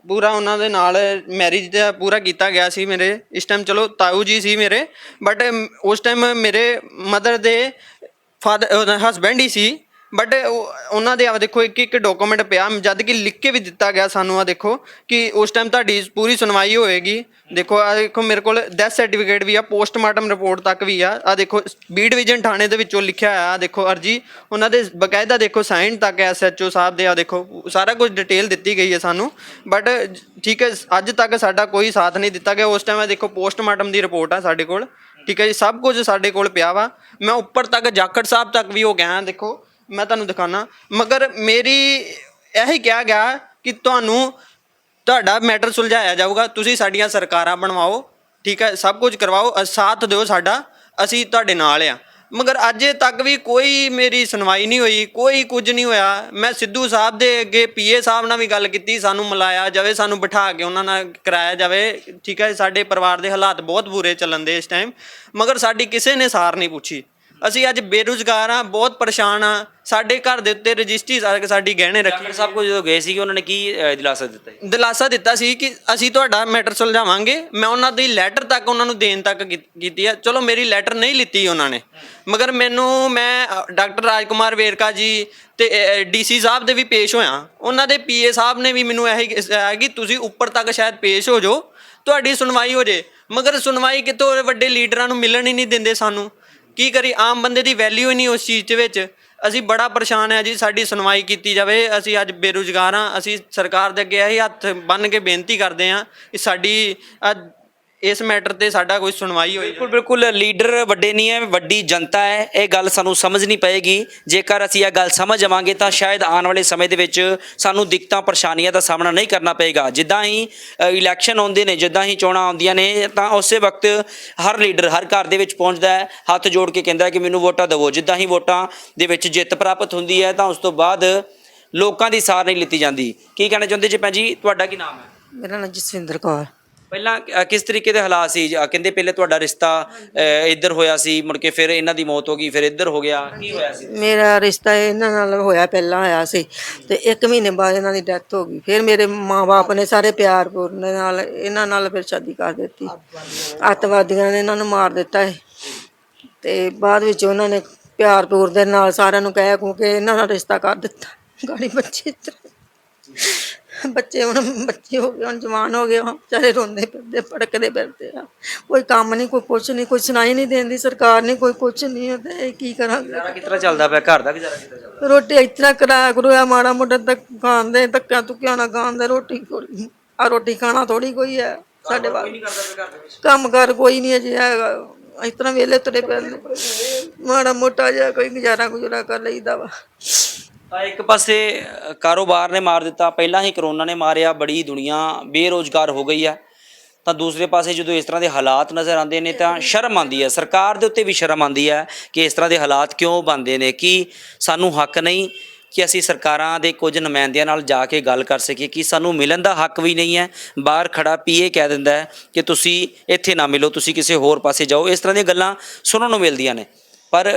ਪੂਰਾ ਉਹਨਾਂ ਦੇ ਨਾਲ ਮੈਰਿਜ ਦਾ ਪੂਰਾ ਕੀਤਾ ਗਿਆ ਸੀ ਮੇਰੇ, ਇਸ ਟਾਈਮ ਚਲੋ ਤਾਊ ਜੀ ਸੀ ਮੇਰੇ, ਬਟ ਉਸ ਟਾਈਮ ਮੇਰੇ ਮਦਰ ਦੇ father husband he C, but ਉਹਨਾਂ ਦੇ ਆ ਦੇਖੋ ਇੱਕ ਇੱਕ ਡਾਕੂਮੈਂਟ ਪਿਆ, ਜਦ ਕਿ ਲਿਖ ਕੇ ਵੀ ਦਿੱਤਾ ਗਿਆ ਸਾਨੂੰ, ਆ ਦੇਖੋ ਕਿ ਉਸ ਟਾਈਮ ਤੁਹਾਡੀ ਪੂਰੀ ਸੁਣਵਾਈ ਹੋਏਗੀ। ਦੇਖੋ ਆ ਦੇਖੋ ਮੇਰੇ ਕੋਲ ਡੈਥ ਸਰਟੀਫਿਕੇਟ ਵੀ ਆ, ਪੋਸਟਮਾਰਟਮ ਰਿਪੋਰਟ ਤੱਕ ਵੀ ਆ ਦੇਖੋ ਬੀ ਡਿਵੀਜ਼ਨ ਥਾਣੇ ਦੇ ਵਿੱਚੋਂ ਲਿਖਿਆ ਆ, ਦੇਖੋ ਅਰਜੀ ਉਹਨਾਂ ਦੇ ਬਕਾਇਦਾ, ਦੇਖੋ ਸਾਈਨ ਤੱਕ SHO ਸਾਹਿਬ ਦੇ, ਆ ਦੇਖੋ ਸਾਰਾ ਕੁਝ ਡਿਟੇਲ ਦਿੱਤੀ ਗਈ ਹੈ ਸਾਨੂੰ, ਬਟ ਠੀਕ ਹੈ ਅੱਜ ਤੱਕ ਸਾਡਾ ਕੋਈ ਸਾਥ ਨਹੀਂ ਦਿੱਤਾ ਗਿਆ। ਉਸ ਟਾਈਮ ਆ ਦੇਖੋ ਪੋਸਟਮਾਰਟਮ ਦੀ ਰਿਪੋਰਟ ਆ ਸਾਡੇ ਕੋਲ, ਠੀਕ ਹੈ ਜੀ, ਸਭ ਕੁਝ ਸਾਡੇ ਕੋਲ ਪਿਆ ਵਾ। ਮੈਂ ਉੱਪਰ ਤੱਕ ਜਾਖੜ ਸਾਹਿਬ ਤੱਕ ਵੀ ਹੋ ਗਿਆ, ਦੇਖੋ ਮੈਂ ਤੁਹਾਨੂੰ ਦਿਖਾਣਾ, ਮਗਰ ਮੇਰੀ ਇਹੀ ਕਿਹਾ ਗਿਆ ਕਿ ਤੁਹਾਡਾ ਮੈਟਰ ਸੁਲਝਾਇਆ ਜਾਊਗਾ, ਤੁਸੀਂ ਸਾਡੀਆਂ ਸਰਕਾਰਾਂ ਬਣਵਾਓ, ਠੀਕ ਹੈ, ਸਭ ਕੁਝ ਕਰਵਾਓ, ਸਾਥ ਦਿਓ ਸਾਡਾ, ਅਸੀਂ ਤੁਹਾਡੇ ਨਾਲ ਆ। ਮਗਰ ਅੱਜ ਤੱਕ ਵੀ ਕੋਈ ਮੇਰੀ ਸੁਣਵਾਈ ਨਹੀਂ ਹੋਈ, ਕੋਈ ਕੁਝ ਨਹੀਂ ਹੋਇਆ। ਮੈਂ ਸਿੱਧੂ ਸਾਹਿਬ ਦੇ ਅੱਗੇ PA ਸਾਹਿਬ ਨਾਲ ਵੀ ਗੱਲ ਕੀਤੀ, ਸਾਨੂੰ ਮਿਲਾਇਆ ਜਾਵੇ, ਸਾਨੂੰ ਬਿਠਾ ਕੇ ਉਹਨਾਂ ਨਾਲ ਕਰਾਇਆ ਜਾਵੇ, ਠੀਕ ਹੈ। ਸਾਡੇ ਪਰਿਵਾਰ ਦੇ ਹਾਲਾਤ ਬਹੁਤ ਬੁਰੇ ਚੱਲਣ ਦੇ ਇਸ ਟਾਈਮ, ਮਗਰ ਸਾਡੀ ਕਿਸੇ ਨੇ ਸਾਰ ਨਹੀਂ ਪੁੱਛੀ। ਅਸੀਂ ਅੱਜ ਬੇਰੁਜ਼ਗਾਰ ਹਾਂ, ਬਹੁਤ ਪਰੇਸ਼ਾਨ ਹਾਂ। ਸਾਡੇ ਘਰ ਦੇ ਉੱਤੇ ਰਜਿਸਟਰੀ ਸਾਡੀ ਗਹਿਣੇ ਰੱਖੀ। ਸਭ ਕੁਝ ਜਦੋਂ ਗਏ ਸੀਗੇ ਉਹਨਾਂ ਨੇ ਕੀ ਦਿਲਾਸਾ ਦਿੱਤਾ? ਦਿਲਾਸਾ ਦਿੱਤਾ ਸੀ ਕਿ ਅਸੀਂ ਤੁਹਾਡਾ ਮੈਟਰ ਸੁਲਝਾਵਾਂਗੇ। ਮੈਂ ਉਹਨਾਂ ਦੀ ਲੈਟਰ ਤੱਕ ਉਹਨਾਂ ਨੂੰ ਦੇਣ ਤੱਕ ਕੀਤੀ ਹੈ। ਚਲੋ ਮੇਰੀ ਲੈਟਰ ਨਹੀਂ ਲਿੱਤੀ ਉਹਨਾਂ ਨੇ, ਮਗਰ ਮੈਂ ਡਾਕਟਰ ਰਾਜਕੁਮਾਰ ਵੇਰਕਾ ਜੀ ਤੇ DC ਸਾਹਿਬ ਦੇ ਵੀ ਪੇਸ਼ ਹੋਇਆ। ਉਹਨਾਂ ਦੇ PA ਸਾਹਿਬ ਨੇ ਵੀ ਮੈਨੂੰ ਇਹੀ ਕਿਹਾ ਕਿ ਤੁਸੀਂ ਉੱਪਰ ਤੱਕ ਸ਼ਾਇਦ ਪੇਸ਼ ਹੋ ਜਾਓ, ਤੁਹਾਡੀ ਸੁਣਵਾਈ ਹੋ ਜੇ। ਮਗਰ ਸੁਣਵਾਈ ਕਿਤੋਂ, ਵੱਡੇ ਲੀਡਰਾਂ ਨੂੰ ਮਿਲਣ ਹੀ ਨਹੀਂ ਦਿੰਦੇ ਸਾਨੂੰ। ਕੀ ਕਰੀ, ਆਮ ਬੰਦੇ ਦੀ ਵੈਲਿਊ ਹੀ ਨਹੀਂ ਉਸ ਚੀਜ਼ ਦੇ ਵਿੱਚ। ਅਸੀਂ ਬੜਾ ਪਰੇਸ਼ਾਨ ਹਾਂ ਜੀ, ਸਾਡੀ ਸੁਣਵਾਈ ਕੀਤੀ ਜਾਵੇ। ਅਸੀਂ ਅੱਜ ਬੇਰੁਜ਼ਗਾਰ ਹਾਂ। ਅਸੀਂ ਸਰਕਾਰ ਦੇ ਅੱਗੇ ਇਹੀ ਹੱਥ ਬੰਨ੍ਹ ਕੇ ਬੇਨਤੀ ਕਰਦੇ ਹਾਂ ਕਿ ਸਾਡੀ ਇਸ ਮੈਟਰ ਤੇ ਸਾਡਾ ਕੋਈ ਸੁਣਵਾਈ ਹੋਈ। ਬਿਲਕੁਲ ਲੀਡਰ ਵੱਡੇ ਨਹੀਂ ਹੈ, ਵੱਡੀ ਜਨਤਾ ਹੈ। ਇਹ ਗੱਲ ਸਾਨੂੰ ਸਮਝਣੀ ਪਏਗੀ। ਜੇਕਰ ਅਸੀਂ ਇਹ ਗੱਲ ਸਮਝ ਜਾਵਾਂਗੇ ਤਾਂ ਸ਼ਾਇਦ ਆਉਣ ਵਾਲੇ ਸਮੇਂ ਦੇ ਵਿੱਚ ਸਾਨੂੰ ਦਿੱਕਤਾਂ ਪਰੇਸ਼ਾਨੀਆਂ ਦਾ ਸਾਹਮਣਾ ਨਹੀਂ ਕਰਨਾ ਪਏਗਾ। ਜਿੱਦਾਂ ਹੀ ਇਲੈਕਸ਼ਨ ਆਉਂਦੇ ਨੇ, ਜਿੱਦਾਂ ਹੀ ਚੋਣਾਂ ਆਉਂਦੀਆਂ ਨੇ, ਤਾਂ ਉਸੇ ਵਕਤ ਹਰ ਲੀਡਰ ਹਰ ਘਰ ਦੇ ਵਿੱਚ ਪਹੁੰਚਦਾ ਹੈ, ਹੱਥ ਜੋੜ ਕੇ ਕਹਿੰਦਾ ਕਿ ਮੈਨੂੰ ਵੋਟਾਂ ਦੇਵੋ। ਜਿੱਦਾਂ ਹੀ ਵੋਟਾਂ ਦੇ ਵਿੱਚ ਜਿੱਤ ਪ੍ਰਾਪਤ ਹੁੰਦੀ ਹੈ ਤਾਂ ਉਸ ਤੋਂ ਬਾਅਦ ਲੋਕਾਂ ਦੀ ਸਾਰ ਨਹੀਂ ਲਿੱਤੀ ਜਾਂਦੀ। ਕੀ ਕਹਿਣਾ ਚਾਹੁੰਦੇ ਜੀ ਭੈਣ ਜੀ, ਤੁਹਾਡਾ ਕੀ ਨਾਮ ਹੈ? ਮੇਰਾ ਨਾਮ ਜਸਵਿੰਦਰ ਕੌਰ। ਪਹਿਲਾਂ ਕਿਸ ਤਰੀਕੇ ਦੇ ਹਾਲਾਤ ਸੀ? ਕਹਿੰਦੇ ਪਹਿਲੇ ਤੁਹਾਡਾ ਰਿਸ਼ਤਾ ਇੱਧਰ ਹੋਇਆ ਸੀ, ਮੁੜ ਕੇ ਫਿਰ ਇਹਨਾਂ ਦੀ ਮੌਤ ਹੋ ਗਈ, ਫਿਰ ਇੱਧਰ ਹੋ ਗਿਆ, ਕੀ ਹੋਇਆ ਸੀ? ਮੇਰਾ ਰਿਸ਼ਤਾ ਇਹਨਾਂ ਨਾਲ ਹੋਇਆ, ਪਹਿਲਾਂ ਹੋਇਆ ਸੀ ਤੇ 1 ਮਹੀਨੇ ਬਾਅਦ ਇਹਨਾਂ ਦੀ ਡੈਥ ਹੋ ਗਈ। ਫਿਰ ਮੇਰੇ ਮਾਂ-ਬਾਪ ਨੇ ਸਾਰੇ ਪਿਆਰ ਪੂਰਨ ਨਾਲ ਇਹਨਾਂ ਨਾਲ ਫਿਰ ਸ਼ਾਦੀ ਕਰ ਦਿੱਤੀ। ਅੱਤਵਾਦੀਆਂ ਨੇ ਇਹਨਾਂ ਨੂੰ ਮਾਰ ਦਿੱਤਾ ਹੈ ਤੇ ਬਾਅਦ ਵਿੱਚ ਉਹਨਾਂ ਨੇ ਪਿਆਰ ਪੂਰ ਦੇ ਨਾਲ ਸਾਰਿਆਂ ਨੂੰ ਕਹਿ ਕੂ ਕੇ ਇਹਨਾਂ ਦਾ ਰਿਸ਼ਤਾ ਕਰ ਦਿੱਤਾ। ਗਾੜੀ ਬੱਚੇ ਹੁਣ ਬੱਚੇ ਹੋ ਗਏ, ਹੁਣ ਜਵਾਨ ਹੋ ਗਏ, ਵਿਚਾਰੇ ਰੋਂਦੇ ਫਿਰਦੇ, ਭੜਕਦੇ ਫਿਰਦੇ ਆ। ਕੋਈ ਕੰਮ ਨਹੀਂ, ਕੋਈ ਕੁਛ ਨਹੀਂ, ਕੋਈ ਸੁਣਾਈ ਨਹੀਂ ਦਿੰਦੀ ਸਰਕਾਰ ਨੇ, ਕੋਈ ਕੁਛ ਨਹੀਂ। ਤੇ ਕੀ ਕਰਾਂਗੇ? ਗੁਜ਼ਾਰਾ ਕਿਸ ਤਰ੍ਹਾਂ ਚੱਲਦਾ ਪਿਆ? ਘਰ ਦਾ ਗੁਜ਼ਾਰਾ ਕਿਸ ਤਰ੍ਹਾਂ ਚੱਲਦਾ? ਰੋਟੀ ਇਸ ਤਰ੍ਹਾਂ ਕਰਾਇਆ ਕਰੂਆ, ਮਾੜਾ ਮੋਟਾ ਤੱਕ ਖਾਂਦੇ, ਧੱਕਿਆਂ ਧੁੱਕਿਆਂ ਨਾਲ ਖਾਂਦੇ ਰੋਟੀ। ਰੋਟੀ ਖਾਣਾ ਥੋੜੀ ਕੋਈ ਹੈ ਸਾਡੇ ਵੱਲ, ਕੰਮ ਕਾਰ ਕੋਈ ਨਹੀਂ ਅਜੇ ਹੈਗਾ। ਇਸ ਤਰ੍ਹਾਂ ਵੇਲੇ ਤੁਰੇ ਪੈਂਦੇ, ਮਾੜਾ ਮੋਟਾ ਜਿਹਾ ਕੋਈ ਗੁਜ਼ਾਰਾ ਕਰ ਲਈਦਾ ਵਾ। ਤਾਂ ਇੱਕ ਪਾਸੇ ਕਾਰੋਬਾਰ ਨੇ ਮਾਰ ਦਿੱਤਾ, ਪਹਿਲਾਂ ਹੀ ਕਰੋਨਾ ਨੇ ਮਾਰਿਆ, ਬੜੀ ਦੁਨੀਆ ਬੇਰੁਜ਼ਗਾਰ ਹੋ ਗਈ ਹੈ। ਤਾਂ ਦੂਸਰੇ ਪਾਸੇ ਜਦੋਂ ਇਸ ਤਰ੍ਹਾਂ ਦੇ ਹਾਲਾਤ ਨਜ਼ਰ ਆਉਂਦੇ ਨੇ ਤਾਂ ਸ਼ਰਮ ਆਉਂਦੀ ਹੈ, ਸਰਕਾਰ ਦੇ ਉੱਤੇ ਵੀ ਸ਼ਰਮ ਆਉਂਦੀ ਹੈ ਕਿ ਇਸ ਤਰ੍ਹਾਂ ਦੇ ਹਾਲਾਤ ਕਿਉਂ ਬਣਦੇ ਨੇ। ਕਿ ਸਾਨੂੰ ਹੱਕ ਨਹੀਂ ਕਿ ਅਸੀਂ ਸਰਕਾਰਾਂ ਦੇ ਕੁਝ ਨੁਮਾਇੰਦਿਆਂ ਨਾਲ ਜਾ ਕੇ ਗੱਲ ਕਰ ਸਕੀਏ? ਕਿ ਸਾਨੂੰ ਮਿਲਣ ਦਾ ਹੱਕ ਵੀ ਨਹੀਂ ਹੈ? ਬਾਹਰ ਖੜਾ PA ਕਹਿ ਦਿੰਦਾ ਹੈ ਕਿ ਤੁਸੀਂ ਇੱਥੇ ਨਾ ਮਿਲੋ, ਤੁਸੀਂ ਕਿਸੇ ਹੋਰ ਪਾਸੇ ਜਾਓ। ਇਸ ਤਰ੍ਹਾਂ ਦੀਆਂ ਗੱਲਾਂ ਸੁਣਨ ਨੂੰ ਮਿਲਦੀਆਂ ਨੇ। ਪਰ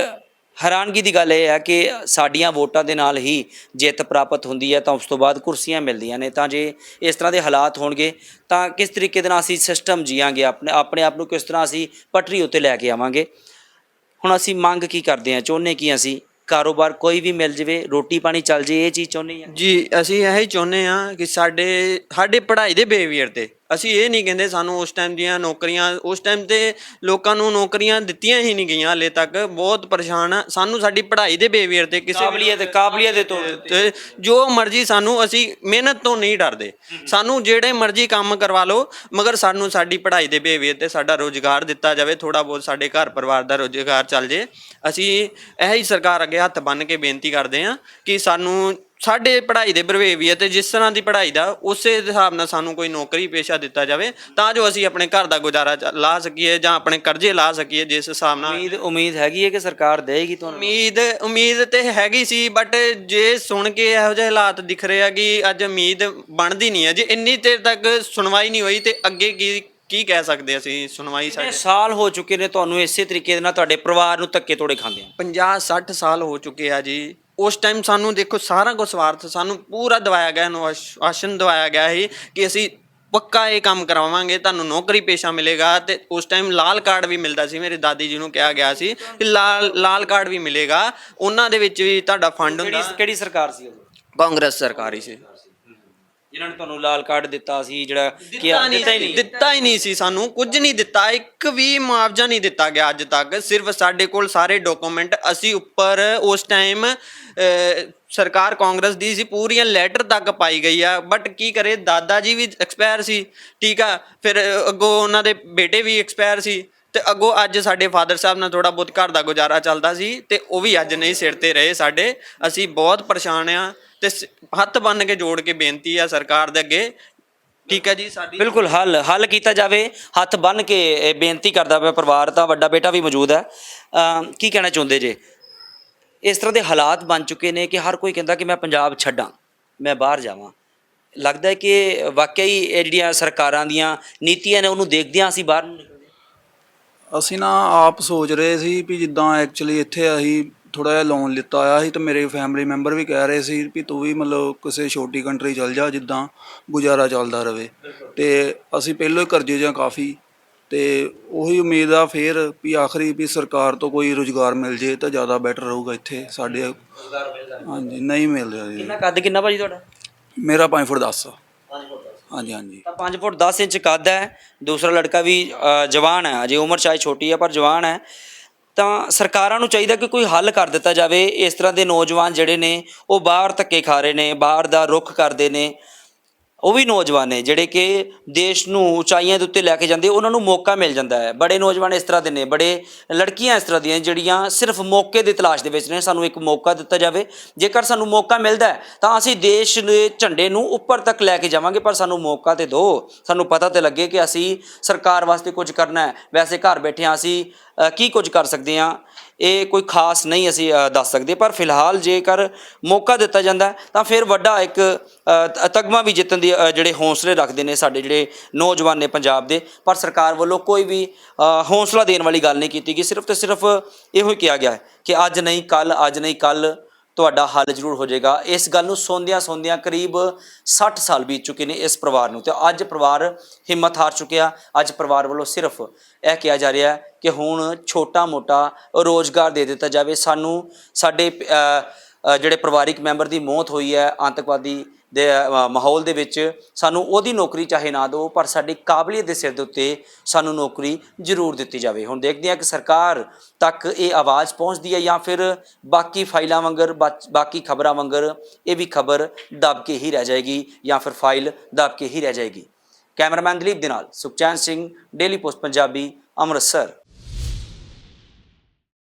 ਹੈਰਾਨਗੀ ਦੀ ਗੱਲ ਇਹ ਹੈ ਕਿ ਸਾਡੀਆਂ ਵੋਟਾਂ ਦੇ ਨਾਲ ਹੀ ਜਿੱਤ ਪ੍ਰਾਪਤ ਹੁੰਦੀ ਹੈ ਤਾਂ ਉਸ ਤੋਂ ਬਾਅਦ ਕੁਰਸੀਆਂ ਮਿਲਦੀਆਂ ਨੇ। ਤਾਂ ਜੇ ਇਸ ਤਰ੍ਹਾਂ ਦੇ ਹਾਲਾਤ ਹੋਣਗੇ ਤਾਂ ਕਿਸ ਤਰੀਕੇ ਦੇ ਨਾਲ ਅਸੀਂ ਸਿਸਟਮ ਜੀਵਾਂਗੇ? ਆਪਣੇ ਆਪ ਨੂੰ ਕਿਸ ਤਰ੍ਹਾਂ ਅਸੀਂ ਪਟਰੀ ਉੱਤੇ ਲੈ ਕੇ ਆਵਾਂਗੇ? ਹੁਣ ਅਸੀਂ ਮੰਗ ਕੀ ਕਰਦੇ ਹਾਂ, ਚਾਹੁੰਦੇ ਕੀ? ਅਸੀਂ ਕਾਰੋਬਾਰ ਕੋਈ ਵੀ ਮਿਲ ਜਾਵੇ, ਰੋਟੀ ਪਾਣੀ ਚੱਲ ਜੇ, ਇਹ ਚੀਜ਼ ਚਾਹੁੰਦੇ ਹਾਂ ਜੀ। ਅਸੀਂ ਇਹੀ ਚਾਹੁੰਦੇ ਹਾਂ ਕਿ ਸਾਡੇ ਪੜ੍ਹਾਈ ਦੇ ਬਿਹੇਵੀਅਰ ਤੇ ਅਸੀਂ ਇਹ ਨਹੀਂ ਕਹਿੰਦੇ ਸਾਨੂੰ ਉਸ ਟਾਈਮ ਦੀਆਂ ਨੌਕਰੀਆਂ, ਉਸ ਟਾਈਮ ਤੇ ਲੋਕਾਂ ਨੂੰ ਨੌਕਰੀਆਂ ਦਿੱਤੀਆਂ ਹੀ ਨਹੀਂ ਗਈਆਂ ਹਾਲੇ ਤੱਕ। ਬਹੁਤ ਪਰੇਸ਼ਾਨ ਆ ਸਾਨੂੰ, ਸਾਡੀ ਪੜ੍ਹਾਈ ਦੇ ਬਿਹੇਵੀਅਰ ਤੇ ਕਿਸੇ ਕਾਬਲੀਅਤ ਦੇ ਤੌਰ ਤੇ ਜੋ ਮਰਜ਼ੀ ਸਾਨੂੰ, ਅਸੀਂ ਮਿਹਨਤ ਤੋਂ ਨਹੀਂ ਡਰਦੇ, ਸਾਨੂੰ ਜਿਹੜੇ ਮਰਜ਼ੀ ਕੰਮ ਕਰਵਾ ਲਓ, ਮਗਰ ਸਾਨੂੰ ਸਾਡੀ ਪੜ੍ਹਾਈ ਦੇ ਬਿਹੇਵੀਅਰ ਤੇ ਸਾਡਾ ਰੋਜ਼ਗਾਰ ਦਿੱਤਾ ਜਾਵੇ, ਥੋੜਾ ਬਹੁਤ ਸਾਡੇ ਘਰ ਪਰਿਵਾਰ ਦਾ ਰੋਜ਼ਗਾਰ ਚੱਲ ਜੇ। ਅਸੀਂ ਇਹ ਹੀ ਸਰਕਾਰ ਅੱਗੇ ਹੱਥ ਬੰਨ੍ਹ ਕੇ ਬੇਨਤੀ ਕਰਦੇ ਹਾਂ ਕਿ ਸਾਨੂੰ ਸਾਡੇ ਪੜ੍ਹਾਈ ਦੇ ਬਿਹੇਵੀਅਰ ਤੇ ਜਿਸ ਤਰ੍ਹਾਂ ਦੀ ਪੜ੍ਹਾਈ ਦਾ ਉਸੇ ਹਿਸਾਬ ਨਾਲ ਸਾਨੂੰ ਕੋਈ ਨੌਕਰੀ ਪੇਸ਼ਾ ਦਿੱਤਾ ਜਾਵੇ, ਤਾਂ ਜੋ ਅਸੀਂ ਆਪਣੇ ਘਰ ਦਾ ਗੁਜ਼ਾਰਾ ਲਾ ਸਕੀਏ ਜਾਂ ਆਪਣੇ ਕਰਜ਼ੇ ਲਾ ਸਕੀਏ। ਜਿਸ ਹਿਸਾਬ ਨਾਲ ਉਮੀਦ ਹੈਗੀ ਹੈ ਕਿ ਸਰਕਾਰ ਦੇਗੀ ਤੁਹਾਨੂੰ? ਉਮੀਦ ਤੇ ਹੈਗੀ ਸੀ, ਬਟ ਜੇ ਸੁਣ ਕੇ ਇਹੋ ਜਿਹੇ ਹਾਲਾਤ ਦਿਖ ਰਹੇ ਆ ਕਿ ਅੱਜ ਉਮੀਦ ਬਣਦੀ ਨਹੀਂ ਹੈ। ਜੇ ਇੰਨੀ ਦੇਰ ਤੱਕ ਸੁਣਵਾਈ ਨਹੀਂ ਹੋਈ ਤੇ ਅੱਗੇ ਕੀ ਕਹਿ ਸਕਦੇ ਅਸੀਂ? ਸੁਣਵਾਈ ਕਿੰਨੇ ਸਾਲ ਹੋ ਚੁੱਕੇ ਨੇ ਤੁਹਾਨੂੰ ਇਸੇ ਤਰੀਕੇ ਦੇ ਨਾਲ ਤੁਹਾਡੇ ਪਰਿਵਾਰ ਨੂੰ ਧੱਕੇ ਤੋੜੇ ਖਾਂਦੇ? 50-60 ਸਾਲ ਹੋ ਚੁੱਕੇ ਆ ਜੀ। ਉਸ ਟਾਈਮ ਸਾਨੂੰ ਦੇਖੋ ਸਾਰਾ ਕੁਝ ਸਵਾਰਥ, ਸਾਨੂੰ ਪੂਰਾ ਦਵਾਇਆ ਗਿਆ, ਆਸ਼ਵਾਸਨ ਦਵਾਇਆ ਗਿਆ ਸੀ ਕਿ ਅਸੀਂ ਪੱਕਾ ਇਹ ਕੰਮ ਕਰਵਾਵਾਂਗੇ, ਤੁਹਾਨੂੰ ਨੌਕਰੀ ਪੇਸ਼ਾ ਮਿਲੇਗਾ। ਤੇ ਉਸ ਟਾਈਮ ਲਾਲ ਕਾਰਡ ਵੀ ਮਿਲਦਾ ਸੀ, ਮੇਰੇ ਦਾਦੀ ਜੀ ਨੂੰ ਕਿਹਾ ਗਿਆ ਸੀ ਕਿ ਲਾਲ ਕਾਰਡ ਵੀ ਮਿਲੇਗਾ, ਉਹਨਾਂ ਦੇ ਵਿੱਚ ਵੀ ਤੁਹਾਡਾ ਫੰਡ ਹੁੰਦਾ। ਕਿਹੜੀ ਸਰਕਾਰ ਸੀ ਉਦੋਂ? ਕਾਂਗਰਸ ਸਰਕਾਰ ਹੀ ਸੀ ਜਿਨ੍ਹਾਂ ਨੇ ਤੁਹਾਨੂੰ ਲਾਲ ਕਾਰਡ ਦਿੱਤਾ ਸੀ, ਜਿਹੜਾ ਦਿੱਤਾ ਹੀ ਨਹੀਂ ਸੀ, ਸਾਨੂੰ ਕੁਝ ਨਹੀਂ ਦਿੱਤਾ, ਇੱਕ ਵੀ ਮੁਆਵਜ਼ਾ ਨਹੀਂ ਦਿੱਤਾ ਗਿਆ ਅੱਜ ਤੱਕ। ਸਿਰਫ ਸਾਡੇ ਕੋਲ ਸਾਰੇ ਡਾਕੂਮੈਂਟ, ਅਸੀਂ ਉੱਪਰ ਉਸ ਟਾਈਮ ਸਰਕਾਰ ਕਾਂਗਰਸ ਦੀ ਸੀ, ਪੂਰੀਆਂ ਲੈਟਰ ਤੱਕ ਪਾਈ ਗਈ ਆ, ਬਟ ਕੀ ਕਰੇ, ਦਾਦਾ ਜੀ ਵੀ ਐਕਸਪਾਇਰ ਸੀ, ਠੀਕ ਆ, ਫਿਰ ਅੱਗੋਂ ਉਹਨਾਂ ਦੇ ਬੇਟੇ ਵੀ ਐਕਸਪਾਇਰ ਸੀ, ਤੇ ਅੱਗੋਂ ਅੱਜ ਸਾਡੇ ਫਾਦਰ ਸਾਹਿਬ ਨਾਲ ਥੋੜਾ ਬਹੁਤ ਘਰ ਦਾ ਗੁਜ਼ਾਰਾ ਚੱਲਦਾ ਸੀ, ਤੇ ਉਹ ਵੀ ਅੱਜ ਨਹੀਂ ਸਿਰ ਤੇ ਰਹੇ ਸਾਡੇ। ਅਸੀਂ ਬਹੁਤ ਪਰੇਸ਼ਾਨ ਆ ਤੇ ਹੱਥ ਬੰਨ੍ਹ ਕੇ ਜੋੜ ਕੇ ਬੇਨਤੀ ਆ ਸਰਕਾਰ ਦੇ ਅੱਗੇ, ਠੀਕ ਹੈ ਜੀ, ਸਾਡੀ ਬਿਲਕੁਲ ਹੱਲ ਕੀਤਾ ਜਾਵੇ। ਹੱਥ ਬੰਨ੍ਹ ਕੇ ਬੇਨਤੀ ਕਰਦਾ ਪਿਆ ਪਰਿਵਾਰ, ਤਾਂ ਵੱਡਾ ਬੇਟਾ ਵੀ ਮੌਜੂਦ ਹੈ। ਕੀ ਕਹਿਣਾ ਚਾਹੁੰਦੇ ਜੇ? ਇਸ ਤਰ੍ਹਾਂ ਦੇ ਹਾਲਾਤ ਬਣ ਚੁੱਕੇ ਨੇ ਕਿ ਹਰ ਕੋਈ ਕਹਿੰਦਾ ਕਿ ਮੈਂ ਪੰਜਾਬ ਛੱਡਾਂ, ਮੈਂ ਬਾਹਰ ਜਾਵਾਂ। ਲੱਗਦਾ ਹੈ ਕਿ ਵਾਕਈ ਇਹ ਜਿਹੜੀਆਂ ਸਰਕਾਰਾਂ ਦੀਆਂ ਨੀਤੀਆਂ ਨੇ ਉਹਨੂੰ ਦੇਖਦਿਆਂ ਅਸੀਂ ਬਾਹਰ ਨੂੰ ਨਿਕਲਦੇ? ਅਸੀਂ ਨਾ ਆਪ ਸੋਚ ਰਹੇ ਸੀ ਵੀ ਜਿੱਦਾਂ ਐਕਚੁਅਲੀ ਇੱਥੇ ਅਸੀਂ ਥੋੜ੍ਹਾ ਜਿਹਾ ਲੋਨ ਲਿੱਤਾ ਹੋਇਆ ਸੀ, ਤੇ ਮੇਰੇ ਫੈਮਿਲੀ ਮੈਂਬਰ ਵੀ ਕਹਿ ਰਹੇ ਸੀ ਵੀ ਤੂੰ ਵੀ ਮਤਲਬ ਕਿਸੇ ਛੋਟੀ ਕੰਟਰੀ ਚਲ ਜਾ ਜਿੱਦਾਂ ਗੁਜ਼ਾਰਾ ਚੱਲਦਾ ਰਹੇ। ਤੇ ਅਸੀਂ ਪਹਿਲਾਂ ਹੀ ਕਰਜ਼ੇ ਜਾਂ ਕਾਫੀ, ਤੇ ਉਹੀ ਉਮੀਦ ਆ ਫਿਰ ਵੀ ਆਖਰੀ ਵੀ ਸਰਕਾਰ ਤੋਂ ਕੋਈ ਰੁਜ਼ਗਾਰ ਮਿਲ ਜੇ ਤਾਂ ਜ਼ਿਆਦਾ ਬੈਟਰ ਰਹੂਗਾ ਇੱਥੇ ਸਾਡੇ। ਹਾਂਜੀ, ਨਹੀਂ ਮਿਲ ਰਿਹਾ ਜੀ। ਕਿੰਨਾ ਕੱਦ ਕਿੰਨਾ ਭਾਜੀ ਤੁਹਾਡਾ? ਮੇਰਾ 5 ਫੁੱਟ 10। ਹਾਂਜੀ ਹਾਂਜੀ। ਤਾਂ 5 ਫੁੱਟ 10 ਇੰਚ ਕੱਦ ਹੈ। ਦੂਸਰਾ ਲੜਕਾ ਵੀ ਜਵਾਨ ਹੈ, ਅਜੇ ਉਮਰ ਚਾਹੇ ਛੋਟੀ ਹੈ ਪਰ ਜਵਾਨ ਹੈ। ਤਾਂ ਸਰਕਾਰਾਂ ਨੂੰ ਚਾਹੀਦਾ ਕਿ ਕੋਈ ਹੱਲ ਕਰ ਦਿੱਤਾ ਜਾਵੇ। ਇਸ ਤਰ੍ਹਾਂ ਦੇ ਨੌਜਵਾਨ ਜਿਹੜੇ ਨੇ ਉਹ ਬਾਹਰ ਧੱਕੇ ਖਾ ਰਹੇ ਨੇ, ਬਾਹਰ ਦਾ ਰੁੱਖ ਕਰਦੇ ਨੇ। ਉਹ ਵੀ ਨੌਜਵਾਨ ਨੇ ਜਿਹੜੇ ਕਿ ਦੇਸ਼ ਨੂੰ ਉਚਾਈਆਂ ਦੇ ਉੱਤੇ ਲੈ ਕੇ ਜਾਂਦੇ, ਉਹਨਾਂ ਨੂੰ ਮੌਕਾ ਮਿਲ ਜਾਂਦਾ ਹੈ। ਬੜੇ ਨੌਜਵਾਨ ਇਸ ਤਰ੍ਹਾਂ ਦੇ ਨੇ, ਬੜੇ ਲੜਕੀਆਂ ਇਸ ਤਰ੍ਹਾਂ ਦੀਆਂ ਜਿਹੜੀਆਂ ਸਿਰਫ ਮੌਕੇ ਦੀ ਤਲਾਸ਼ ਦੇ ਵਿੱਚ ਨੇ। ਸਾਨੂੰ ਇੱਕ ਮੌਕਾ ਦਿੱਤਾ ਜਾਵੇ। ਜੇਕਰ ਸਾਨੂੰ ਮੌਕਾ ਮਿਲਦਾ ਤਾਂ ਅਸੀਂ ਦੇਸ਼ ਦੇ ਝੰਡੇ ਨੂੰ ਉੱਪਰ ਤੱਕ ਲੈ ਕੇ ਜਾਵਾਂਗੇ, ਪਰ ਸਾਨੂੰ ਮੌਕਾ ਤੇ ਦਿਓ, ਸਾਨੂੰ ਪਤਾ ਤੇ ਲੱਗੇ ਕਿ ਅਸੀਂ ਸਰਕਾਰ ਵਾਸਤੇ ਕੁਝ ਕਰਨਾ ਹੈ। ਵੈਸੇ ਘਰ ਬੈਠੇ ਅਸੀਂ ਕੀ ਕੁਝ ਕਰ ਸਕਦੇ ਹਾਂ ਇਹ ਕੋਈ ਖਾਸ ਨਹੀਂ ਅਸੀਂ ਦੱਸ ਸਕਦੇ, ਪਰ ਫਿਲਹਾਲ ਜੇਕਰ ਮੌਕਾ ਦਿੱਤਾ ਜਾਂਦਾ ਤਾਂ ਫਿਰ ਵੱਡਾ ਇੱਕ ਤਗਮਾ ਵੀ ਜਿੱਤਣ ਦੀ ਜਿਹੜੇ ਹੌਸਲੇ ਰੱਖਦੇ ਨੇ ਸਾਡੇ ਜਿਹੜੇ ਨੌਜਵਾਨ ਨੇ ਪੰਜਾਬ ਦੇ। ਪਰ ਸਰਕਾਰ ਵੱਲੋਂ ਕੋਈ ਵੀ ਹੌਸਲਾ ਦੇਣ ਵਾਲੀ ਗੱਲ ਨਹੀਂ ਕੀਤੀ ਗਈ। ਸਿਰਫ ਤੇ ਸਿਰਫ ਇਹੋ ਹੀ ਕਿਹਾ ਗਿਆ ਹੈ ਕਿ ਅੱਜ ਨਹੀਂ ਕੱਲ੍ਹ ਤੁਹਾਡਾ ਹੱਲ ਜ਼ਰੂਰ ਹੋ ਜਾਏਗਾ। ਇਸ ਗੱਲ ਨੂੰ ਸੁਣਦਿਆਂ ਕਰੀਬ 60 ਸਾਲ ਬੀਤ ਚੁੱਕੇ ਨੇ ਇਸ ਪਰਿਵਾਰ ਨੂੰ, ਤੇ ਅੱਜ ਪਰਿਵਾਰ ਹਿੰਮਤ ਹਾਰ ਚੁੱਕਿਆ। ਅੱਜ ਪਰਿਵਾਰ ਵੱਲੋਂ ਸਿਰਫ ਇਹ ਕਿਹਾ ਜਾ ਰਿਹਾ ਕਿ ਹੁਣ ਛੋਟਾ ਮੋਟਾ ਰੋਜ਼ਗਾਰ ਦੇ ਦਿੱਤਾ ਜਾਵੇ। ਸਾਨੂੰ ਸਾਡੇ ਜਿਹੜੇ ਪਰਿਵਾਰਿਕ ਮੈਂਬਰ ਦੀ ਮੌਤ ਹੋਈ ਹੈ ਆਤੰਕਵਾਦੀ ਦੇ ਮਾਹੌਲ ਦੇ ਵਿੱਚ, ਸਾਨੂੰ ਉਹਦੀ ਨੌਕਰੀ ਚਾਹੇ ਨਾ ਦਿਓ, ਪਰ ਸਾਡੀ ਕਾਬਲੀਅਤ ਦੇ ਸਿਰ ਦੇ ਉੱਤੇ ਸਾਨੂੰ ਨੌਕਰੀ ਜ਼ਰੂਰ ਦਿੱਤੀ ਜਾਵੇ। ਹੁਣ ਦੇਖਦੇ ਹਾਂ ਕਿ ਸਰਕਾਰ ਤੱਕ ਇਹ ਆਵਾਜ਼ ਪਹੁੰਚਦੀ ਹੈ ਜਾਂ ਫਿਰ ਬਾਕੀ ਫਾਈਲਾਂ ਵਾਂਗਰ, ਬਾਕੀ ਖਬਰਾਂ ਵਾਂਗਰ ਇਹ ਵੀ ਖਬਰ ਦਬ ਕੇ ਹੀ ਰਹਿ ਜਾਏਗੀ ਜਾਂ ਫਿਰ ਫਾਈਲ ਦਬ ਕੇ ਹੀ ਰਹਿ ਜਾਏਗੀ। ਕੈਮਰਾਮੈਨ ਦਲੀਪ ਦੇ ਨਾਲ ਸੁਖਚੈਨ ਸਿੰਘ, ਡੇਲੀ ਪੋਸਟ ਪੰਜਾਬੀ, ਅੰਮ੍ਰਿਤਸਰ।